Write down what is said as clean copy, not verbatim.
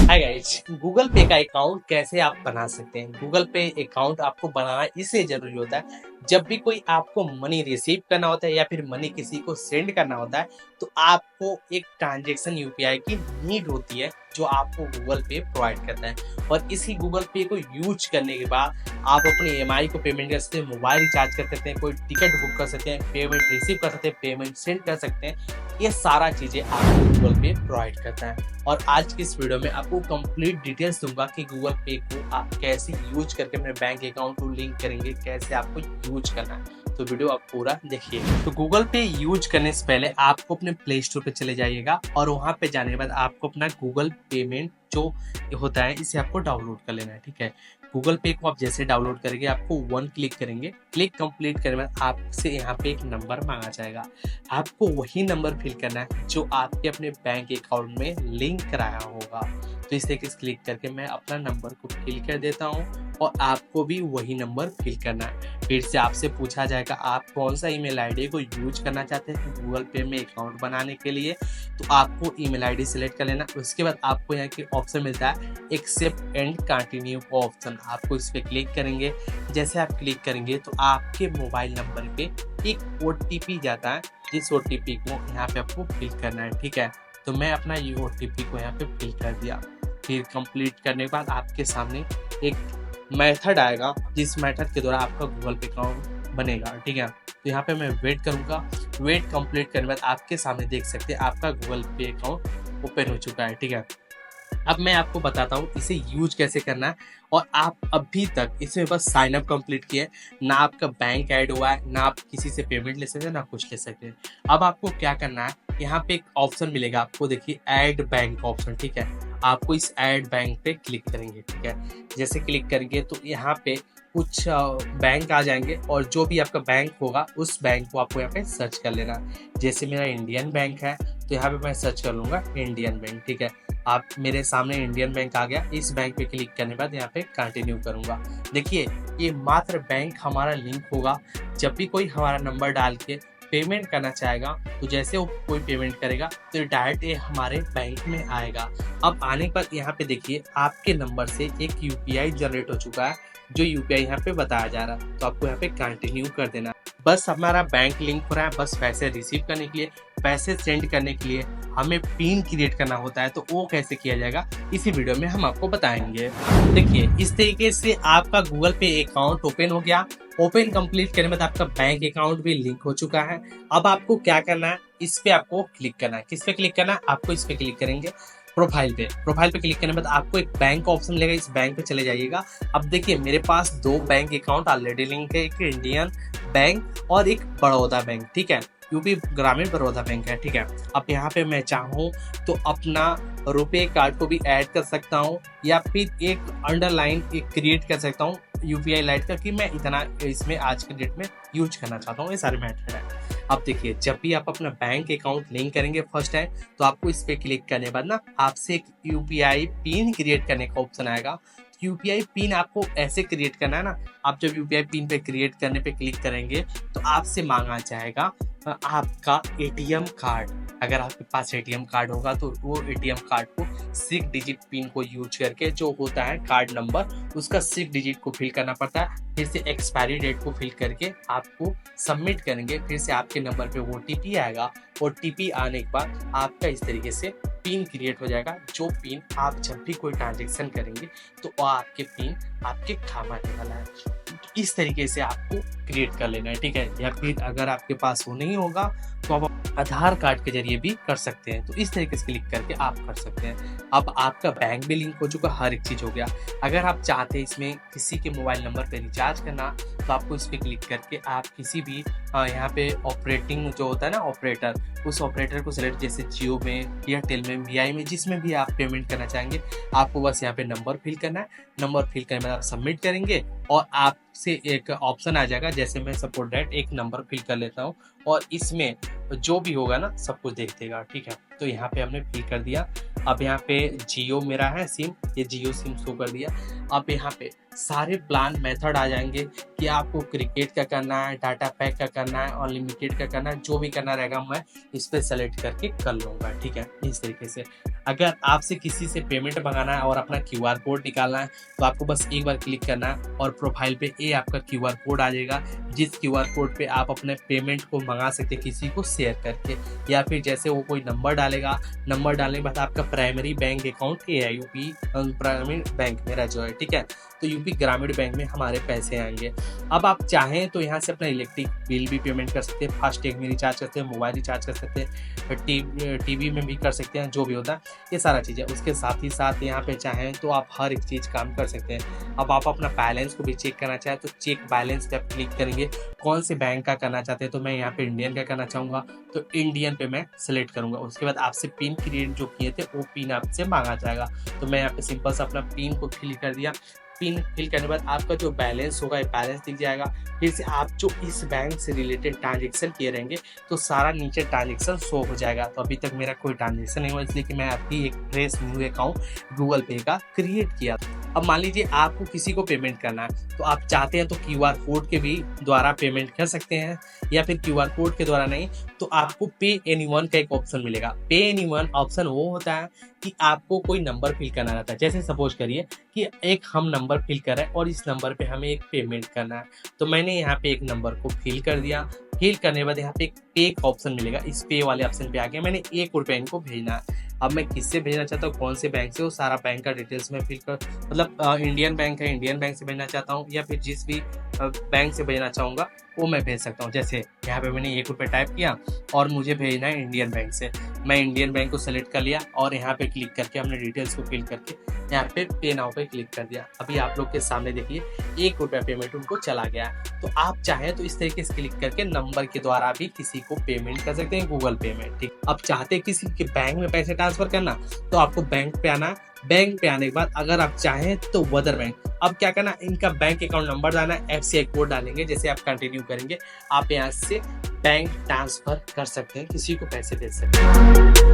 Hi guys, Google पे का account कैसे आप बना सकते हैं। गूगल पे अकाउंट आपको बनाना इसलिए जरूरी होता है, जब भी कोई आपको मनी रिसीव करना होता है या फिर मनी किसी को सेंड करना होता है, तो आपको एक ट्रांजैक्शन यूपीआई की नीड होती है जो आपको गूगल पे प्रोवाइड करता है। और इसी गूगल पे को यूज करने के बाद आप अपने ईएमआई को पेमेंट कर सकते हैं, मोबाइल रिचार्ज कर सकते हैं, कोई टिकट बुक कर सकते हैं, पेमेंट रिसीव कर सकते हैं, पेमेंट सेंड कर सकते हैं। ये सारा चीजें आपको गूगल पे प्रोवाइड करता है। और आज की इस वीडियो में आपको कंप्लीट डिटेल्स दूंगा कि गूगल पे को आप कैसे यूज करके अपने बैंक अकाउंट को लिंक करेंगे, कैसे आपको यूज करना है। तो वीडियो आप पूरा देखिए। तो गूगल पे यूज करने से पहले आपको अपने प्ले स्टोर पे चले जाइएगा और वहां पे जाने के बाद आपको अपना गूगल पेमेंट जो होता है इसे आपको डाउनलोड कर लेना है। ठीक है, गूगल पे को आप जैसे डाउनलोड करेंगे आपको वन क्लिक करेंगे। क्लिक कंप्लीट करने के बाद आपसे यहाँ पे एक नंबर मांगा जाएगा। आपको वही नंबर फिल करना है जो आपके अपने बैंक अकाउंट में लिंक कराया होगा। तो इस तरीके से क्लिक करके मैं अपना नंबर को फिल कर देता हूँ और आपको भी वही नंबर फिल करना है। फिर से आपसे पूछा जाएगा आप कौन सा ईमेल आईडी को यूज करना चाहते हैं गूगल पे में अकाउंट बनाने के लिए। तो आपको ईमेल आईडी सेलेक्ट कर लेना। उसके बाद आपको यहाँ के ऑप्शन मिलता है एक्सेप्ट एंड कंटिन्यू ऑप्शन, आपको इस पर क्लिक करेंगे। जैसे आप क्लिक करेंगे तो आपके मोबाइल नंबर पे एक ओटीपी जाता है, जिस ओटीपी को यहाँ पे आपको फिल करना है। ठीक है, तो मैं अपना ये ओटीपी को यहाँ पे फिल कर दिया। फिर कंप्लीट करने के बाद आपके सामने एक मेथड आएगा, जिस मेथड के द्वारा आपका गूगल पे अकाउंट बनेगा। ठीक है, तो यहाँ पे मैं वेट करूंगा। वेट कंप्लीट करने के बाद आपके सामने देख सकते हैं आपका गूगल पे अकाउंट ओपन हो चुका है। ठीक है, अब मैं आपको बताता हूँ इसे यूज कैसे करना है। और आप अभी तक इसमें बस साइन अप कंप्लीट किए, ना आपका बैंक ऐड हुआ है, ना आप किसी से पेमेंट ले सकते हैं, ना कुछ ले सकते हैं। अब आपको क्या करना है, यहाँ पे एक ऑप्शन मिलेगा आपको, देखिए ऐड बैंक ऑप्शन। ठीक है, आपको इस ऐड बैंक पे क्लिक करेंगे। ठीक है, जैसे क्लिक करेंगे तो यहाँ पे कुछ बैंक आ जाएंगे और जो भी आपका बैंक होगा उस बैंक को आपको यहाँ पे सर्च कर लेना। जैसे मेरा इंडियन बैंक है तो यहाँ पे मैं सर्च कर लूंगा इंडियन बैंक। ठीक है, आप मेरे सामने इंडियन बैंक आ गया। इस बैंक पे क्लिक करने के बाद यहाँ पे कंटिन्यू करूंगा। देखिए, ये मात्र बैंक हमारा लिंक होगा। जब भी कोई हमारा नंबर डाल के पेमेंट करना चाहेगा तो जैसे वो कोई पेमेंट करेगा तो डायरेक्ट ये हमारे बैंक में आएगा। अब आने के बाद यहाँ पे देखिए आपके नंबर से एक यूपीआई जनरेट हो चुका है, जो यूपीआई यहाँ पे बताया जा रहा है। तो आपको यहाँ पे कंटिन्यू कर देना। बस हमारा बैंक लिंक हो रहा है। बस पैसे रिसीव करने के लिए, पैसे सेंड करने के लिए हमें पिन क्रिएट करना होता है। तो वो कैसे किया जाएगा इसी वीडियो में हम आपको बताएंगे। देखिए, इस तरीके से आपका गूगल पे अकाउंट ओपन हो गया। ओपन कंप्लीट करने के बाद आपका बैंक अकाउंट भी लिंक हो चुका है। अब आपको क्या करना है, इस पे आपको क्लिक करना है। किस पे क्लिक करना है, आपको इस पे क्लिक करेंगे प्रोफाइल पे। प्रोफाइल पे क्लिक करने के बाद आपको एक बैंक ऑप्शन मिलेगा, इस बैंक पे चले जाइएगा। अब देखिए मेरे पास दो बैंक अकाउंट ऑलरेडी लिंक है, एक इंडियन बैंक और एक बड़ौदा बैंक। ठीक है, यूपी ग्रामीण बड़ौदा बैंक है। ठीक है, अब यहाँ पे मैं चाहूँ तो अपना रुपए कार्ड को भी ऐड कर सकता हूँ या फिर एक अंडरलाइन एक क्रिएट कर सकता हूँ यूपीआई लाइट का, कि मैं इतना इसमें आज के डेट में यूज करना चाहता हूँ। ये सारे मैटर है। अब देखिए, जब भी आप अपना बैंक अकाउंट लिंक करेंगे फर्स्ट टाइम तो आपको इस पे क्लिक करने के बाद ना आपसे एक यूपीआई पिन क्रिएट करने का ऑप्शन आएगा। यूपीआई पिन आपको ऐसे क्रिएट करना है ना, आप जब यूपीआई पिन पे क्रिएट करने पे क्लिक करेंगे तो आपसे मांगा जाएगा आपका एटीएम कार्ड। अगर आपके पास एटीएम कार्ड होगा तो वो एटीएम कार्ड को 6 डिजिट पिन को यूज करके जो होता है कार्ड नंबर, उसका 6 डिजिट को फिल करना पड़ता है। फिर से एक्सपायरी डेट को फिल करके आपको सबमिट करेंगे। फिर से आपके नंबर पे ओटीपी आएगा। ओटीपी आने के बाद आपका इस तरीके से पिन क्रिएट हो जाएगा, जो पिन आप जब भी कोई ट्रांजेक्शन करेंगे तो वो आपके पिन आपके काम आने वाला है। इस तरीके से आपको क्रिएट कर लेना है। ठीक है, या फिर अगर आपके पास वो नहीं होगा तो आप आधार कार्ड के जरिए भी कर सकते हैं। तो इस तरीके से क्लिक करके आप कर सकते हैं। अब आपका बैंक भी लिंक हो चुका, हर एक चीज हो गया। अगर आप चाहते हैं इसमें किसी के मोबाइल नंबर पे रिचार्ज करना तो आपको इस पे क्लिक करके आप किसी भी यहाँ पे ऑपरेटिंग जो होता है ना ऑपरेटर, उस ऑपरेटर को सिलेक्ट, जैसे जियो में, एयरटेल में, वीआई में, जिसमें भी आप पेमेंट करना चाहेंगे आपको बस यहाँ पे नंबर फिल करना है। नंबर फिल करने के बाद आप सबमिट करेंगे और आपसे एक ऑप्शन आ जाएगा। जैसे मैं सपोर्ट डेट एक नंबर फिल कर लेता हूँ, और इसमें जो भी होगा ना सब कुछ देख देगा, ठीक है। तो यहाँ पे हमने फिल कर दिया। अब यहाँ पे जियो मेरा है सिम, ये जियो सिम शो कर दिया। अब यहाँ पे सारे प्लान मेथड आ जाएंगे कि आपको क्रिकेट का करना है, डाटा पैक का करना है, अनलिमिटेड का करना है, जो भी करना रहेगा मैं इस पर सेलेक्ट करके कर लूँगा, ठीक है। इस तरीके से अगर आपसे किसी से पेमेंट मंगाना है और अपना क्यूआर कोड निकालना है तो आपको बस एक बार क्लिक करना है और प्रोफाइल पे ये आपका क्यूआर कोड आ जाएगा, जिस क्यूआर कोड पे आप अपने पेमेंट को मंगा सकते हैं किसी को शेयर करके, या फिर जैसे वो कोई नंबर डालेगा, नंबर डालने के बाद आपका प्राइमरी बैंक अकाउंट ये है यूपी ग्रामीण बैंक मेरा जो है, ठीक है। तो यूपी ग्रामीण बैंक में हमारे पैसे आएंगे। अब आप चाहें तो यहाँ से अपना इलेक्ट्रिक बिल भी पेमेंट कर सकते हैं, फास्टैग में रिचार्ज करते हैं, मोबाइल रिचार्ज कर सकते हैं, टीवी में भी कर सकते हैं, जो भी होता है ये सारा चीज़ें। उसके साथ ही साथ यहाँ पे चाहें तो आप हर एक चीज़ काम कर सकते हैं। अब आप अपना बैलेंस को भी चेक करना चाहें तो चेक बैलेंस पे आप क्लिक करेंगे, कौन से बैंक का करना चाहते हैं, तो मैं यहाँ पे इंडियन का करना चाहूँगा तो इंडियन पे मैं सेलेक्ट करूँगा। उसके बाद आपसे पिन क्रिएट जो किए थे वो पिन आपसे मांगा जाएगा, तो मैं यहाँ पे सिंपल सा अपना पिन को फिल कर दिया। पिन फिल करने के बाद आपका जो बैलेंस होगा ये बैलेंस दिख जाएगा। फिर से आप जो इस बैंक से रिलेटेड ट्रांजेक्शन किए रहेंगे तो सारा नीचे ट्रांजेक्शन शो हो जाएगा। तो अभी तक मेरा कोई ट्रांजेक्शन नहीं हुआ, इसलिए कि मैं अभी एक फ्रेश न्यू अकाउंट गूगल पे का क्रिएट किया। अब मान लीजिए आपको किसी को पेमेंट करना है तो आप चाहते हैं तो क्यूआर कोड के भी द्वारा पेमेंट कर सकते हैं, या फिर क्यूआर कोड के द्वारा नहीं तो आपको पे एनीवन का एक ऑप्शन मिलेगा। पे एनीवन ऑप्शन वो होता है कि आपको कोई नंबर फिल करना रहता है। जैसे सपोज करिए कि एक हम नंबर फिल कर रहे हैं और इस नंबर पे हमें एक पेमेंट करना है, तो मैंने यहाँ पे एक नंबर को फिल कर दिया। फिल करने के बाद यहाँ पे एक पे का ऑप्शन मिलेगा, इस पे वाले ऑप्शन पे आके मैंने ₹1 इनको भेजना है। अब मैं किससे भेजना चाहता हूँ, कौन से बैंक से, वो सारा बैंक का डिटेल्स में फिल कर, मतलब इंडियन बैंक है, इंडियन बैंक से भेजना चाहता हूँ, या फिर जिस भी बैंक से भेजना चाहूँगा वो मैं भेज सकता हूँ। जैसे यहाँ पे मैंने ₹1 टाइप किया और मुझे भेजना है इंडियन बैंक से, मैं इंडियन बैंक को सेलेक्ट कर लिया और यहाँ पे क्लिक करके अपने डिटेल्स को फिल करके यहाँ पे पे नाउ पे क्लिक कर दिया। अभी आप लोग के सामने देखिए ₹1 पेमेंट उनको चला गया। तो आप चाहें तो इस तरीके से क्लिक करके नंबर के द्वारा भी किसी को पेमेंट कर सकते हैं गूगल पे में, ठीक। अब चाहते किसी के बैंक में पैसे ट्रांसफर करना तो आपको बैंक पे आना। बैंक पे आने के बाद अगर आप चाहें तो वदर बैंक, अब क्या करना, इनका बैंक अकाउंट नंबर डालना, एफसीआई कोड डालेंगे। जैसे आप कंटिन्यू करेंगे आप यहाँ से बैंक ट्रांसफर कर सकते हैं, किसी को पैसे भेज सकते हैं।